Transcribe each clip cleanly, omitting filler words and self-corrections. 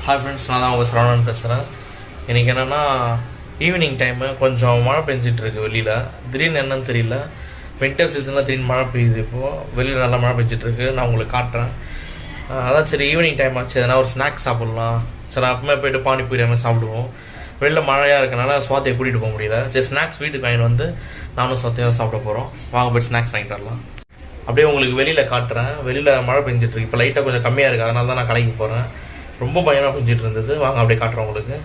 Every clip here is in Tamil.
ஹாய் ஃப்ரெண்ட்ஸ், நான் தான் உங்கள் சரவணன் பேசுகிறேன். இன்றைக்கி என்னென்னா ஈவினிங் டைமு கொஞ்சம் மழை பெஞ்சிட்ருக்கு வெளியில். திடீர்னு என்னன்னு தெரியல, வின்டர் சீசனில் திடீர்னு மழை பெய்யுது. இப்போது வெளியில் நல்லா மழை பெஞ்சிட்ருக்கு. நான் உங்களுக்கு காட்டுறேன். அதான் சரி ஈவினிங் டைம் ஆச்சு, எதனா ஒரு ஸ்நாக்ஸ் சாப்பிட்லாம். சரி அப்பமே போய்ட்டு பானிபூரி மாதிரி சாப்பிடுவோம். வெளியில் மழையாக இருக்கனால சுவாத்தியை கூட்டிகிட்டு போக முடியல. சரி ஸ்நாக்ஸ் வீட்டுக்கு வாங்கிட்டு வந்து நானும் சுவாத்தியும் சாப்பிட போகிறோம். வாங்க போய்ட்டு ஸ்நாக்ஸ் வாங்கிட்டு வரலாம். அப்படியே உங்களுக்கு வெளியில் காட்டுறேன். வெளியில் மழை பெஞ்சிட்ருக்கு. இப்போ லைட்டாக கொஞ்சம் கம்மியாக இருக்குது, அதனால தான் நான் கடைக்கு போகிறேன். ரொம்ப பயமாக பெஞ்சிட்டு இருந்தது. வாங்க அப்படியே காட்டுறேன் உங்களுக்கு.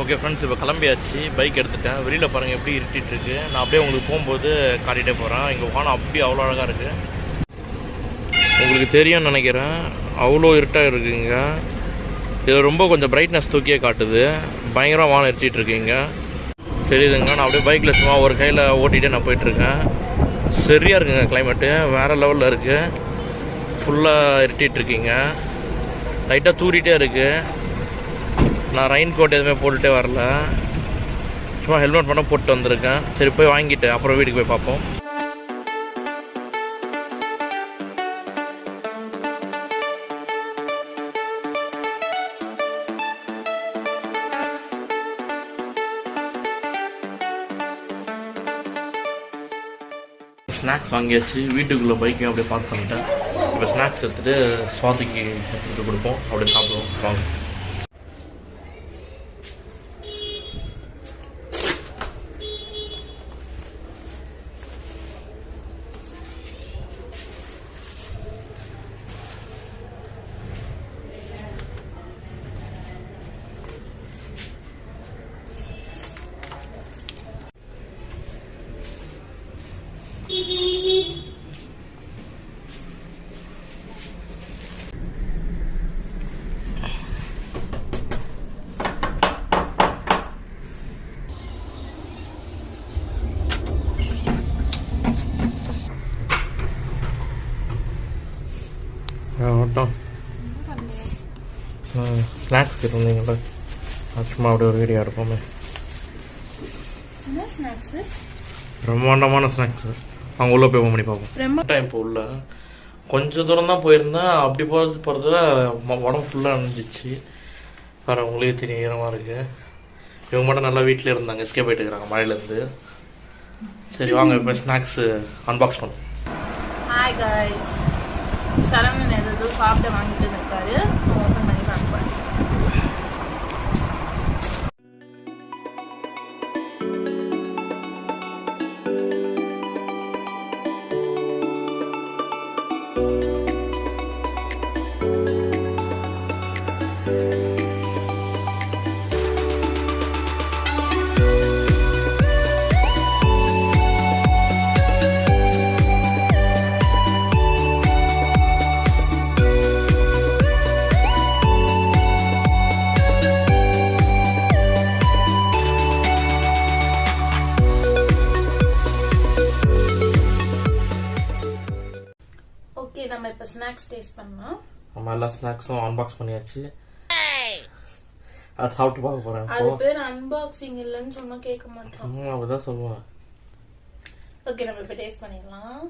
ஓகே ஃப்ரெண்ட்ஸ், இப்போ கிளம்பியாச்சு. பைக் எடுத்துட்டேன். வெளியில் பாருங்கள் எப்படி இருட்டிகிட்ருக்கு. நான் அப்படியே உங்களுக்கு போகும்போது காட்டிகிட்டே போகிறேன். இங்கே வானம் அப்படியே அவ்வளோ அழகாக இருக்குது. உங்களுக்கு தெரியும்னு நினைக்கிறேன், அவ்வளோ இருட்டாக இருக்குங்க. இது ரொம்ப கொஞ்சம் பிரைட்னஸ் தூக்கியே காட்டுது. பயங்கரமாக வானம் இருட்டிகிட்ருக்குங்க. தெரியுதுங்க. நான் அப்படியே பைக்கில் சும்மா ஒரு கையில் ஓட்டிகிட்டே நான் போயிட்டுருக்கேன். சரியாக இருக்குங்க. கிளைமேட்டு வேறு லெவலில் இருக்குது. ஃபுல்லாக இருட்டிகிட்ருக்கீங்க. லைட்டாக தூரிகிட்டே இருக்குது. நான் ரெயின் கோட் எதுவுமே போட்டுகிட்டே வரல, சும்மா ஹெல்மெட் மட்டும் போட்டு வந்திருக்கேன். சரி போய் வாங்கிட்டு அப்புறம் வீட்டுக்கு போய் பார்ப்போம். ஸ்நாக்ஸ் வாங்கியாச்சு. வீட்டுக்குள்ளே பைக்கையும் அப்படியே பார்க் பண்ணிட்டேன். இப்போ ஸ்நாக்ஸ் எடுத்துகிட்டு சுவாதிக்கு எடுத்துகிட்டு கொடுப்போம். அப்படியே சாப்பிடுவோம். வாங்க. ஸ்நாக்ஸ் கேட்டிருந்தீங்களா, சும்மா அப்படியே ஒரு வீடியோ எடுப்போமே. பிரம்மாண்டமான ஸ்நாக்ஸு. அவங்க உள்ளே போய் ஓப்பன் பண்ணி பார்ப்போம். டைம் இப்போ உள்ள கொஞ்சம் தூரம் தான் போயிருந்தேன். அப்படி போகிறதுல உடம்பு ஃபுல்லாக அணிஞ்சிச்சு. வேறு உங்களே தெரியும், ஈரமாக இருக்குது. இவங்க மட்டும் நல்லா வீட்டில் இருந்தாங்க, எஸ்கேப் ஆகிட்டு இருக்கிறாங்க மழையிலேருந்து. சரி வாங்க இப்போ ஸ்நாக்ஸு அன்பாக்ஸ் பண்ணுவோம். ஹாய் காய்ஸ், சரவணன் ஏதோ சாப்பிட வாங்கிட்டு இருக்காரு. ஓப்பன் பண்ணி பார்ப்பேன். நம்ம இப்ப ஸ்நாக்ஸ் டேஸ்ட் பண்ணலாம். நம்ம எல்லா ஸ்நாக்ஸும் அன்பாக்ஸ் பண்ணியாச்சு. அது சாப்பிட்டு பார்க்க போறேன். அது பேர் அன்பாக்சிங் இல்லன்னு சொன்னா கேட்க மாட்டோம். அப்படிதான் சொல்லுவேன். ஓகே, நம்ம இப்ப டேஸ்ட் பண்ணிடலாம்.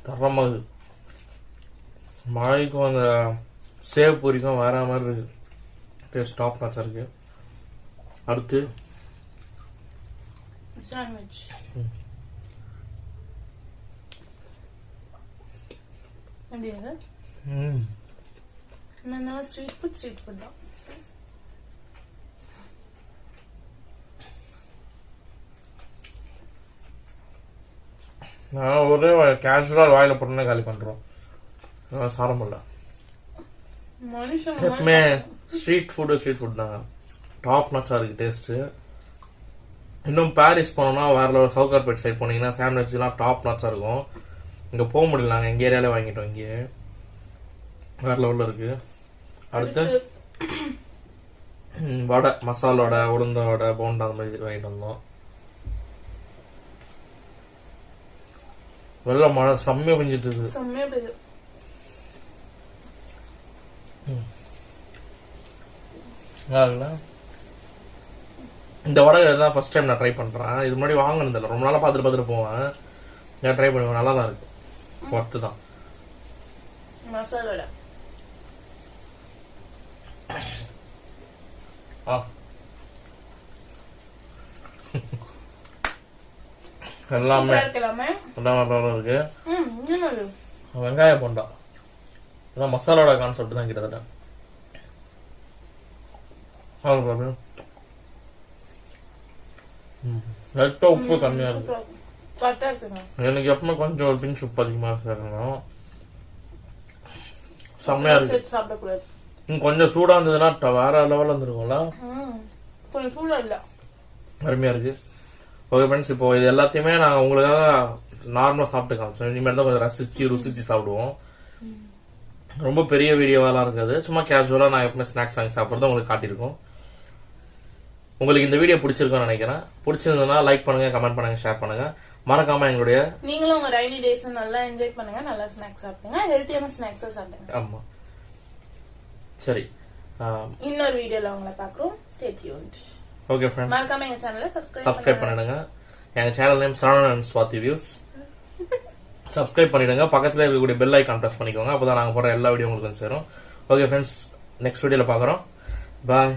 தரமாக மழைக்கும் அந்த சேவ் பூரிக்கும் வேற மாதிரி இருக்கு. டேஸ்ட் டாப் நாச்சா இருக்கு. அடுத்து சாண்ட்விச். நான் ஸ்ட்ரீட் ஃபுட் தான். நான் ஒரே கேஷுவலாக வாயில் போட்டோன்னே காலி பண்ணுறோம். சாப்பிட முடியல. எப்பவுமே ஸ்ட்ரீட் ஃபுட் தாங்க டாப் நாச்சா இருக்கு டேஸ்ட்டு. இன்னும் பாரிஸ் போனோம்னா வேற சவுகார்பேட் சைட் போனீங்கன்னா சாண்ட்விச்லாம் டாப் நாச்சா இருக்கும். இங்கே போக முடியல, நாங்கள் எங்கள் ஏரியாலே வாங்கிட்டோம். இங்கே வேற லெவலில் இருக்கு. அடுத்து வடை, மசாலா வடை, உளுந்த வடை, போண்டா அந்த மாதிரி வாங்கிட்டு வந்தோம். வெள்ள மழை செம்மையா பெஞ்சிட்டு இருக்கு. இந்த வடை தான் ஃபர்ஸ்ட் டைம் நான் ட்ரை பண்றேன். இது முன்னாடி வாங்கினதில்ல, ரொம்ப நாளா பார்த்துட்டு போவேன். நான் ட்ரை பண்ணுவேன், நல்லா தான் இருக்கு, ஒர்த்து தான். மசாலா எல்லாமே இருக்கு. வெங்காய போண்டா அதான் மசாலோட கான்செப்ட் தான் கிட்டத்தட்ட. லைட்டா உப்பு கம்மியா இருக்கு. எனக்கு எப்பவுமே கொஞ்சம் ஒரு பிஞ்ச் உப்பு அதிகமா இருக்கணும். செம்மையா இருக்கு. கொஞ்சம் சூடா இருந்ததுன்னா வேற லெவல்ல இருந்திருக்கும்ல. கொஞ்சம் சூடா இல்ல, அருமையா இருக்கு. ஓகே ஃப்ரெண்ட்ஸ், இப்போ இது எல்லாத்தையுமே நாங்க உங்களுக்காக நார்மலா சாப்பிட்டு காமிச்சோம். இனிமேல் தான் கொஞ்சம் ருசிச்சு சாப்பிடுவோம். ரொம்ப பெரிய வீடியோவெல்லாம் இருக்காது, சும்மா கேஷுவலா நான் எப்பவுமே ஸ்நாக்ஸ் வாங்கி சாப்பிட்றத உங்களுக்கு காட்டியிருக்கோம். உங்களுக்கு இந்த வீடியோ பிடிச்சிருக்கும்னு நினைக்கிறேன். பிடிச்சிருந்ததுன்னா லைக் பண்ணுங்க, கமெண்ட் பண்ணுங்க, ஷேர் பண்ணுங்க. மறக்காம எங்களுடைய நீங்களும் உங்க ரைனி டேஸ் நல்லா என்ஜாய் பண்ணுங்க, நல்லா ஸ்நாக்ஸ் சாப்பிடுங்க, ஹெல்த்தியான ஸ்நாக்ஸா சாப்பிடுங்க. ஆமா, சரி, இன்னொரு வீடியோல உங்களை பார்க்குறோம். Stay tuned. ஓகே ஃப்ரெண்ட்ஸ், மறக்காம எங்க சேனலை சப்ஸ்கிரைப் பண்ணிடுங்க. எங்க channel name Saravanan Swathi views. Subscribe பண்ணிடுங்க. பக்கத்துல இருக்கக்கூடிய பெல் ஐகான் பிரஸ் பண்ணிக்கோங்க, அப்பதான் நாங்க போற எல்லா வீடியோ உங்களுக்கு வந்து சேரும். ஓகே ஃப்ரெண்ட்ஸ், நெக்ஸ்ட் வீடியோல பாக்குறோம். பாய்.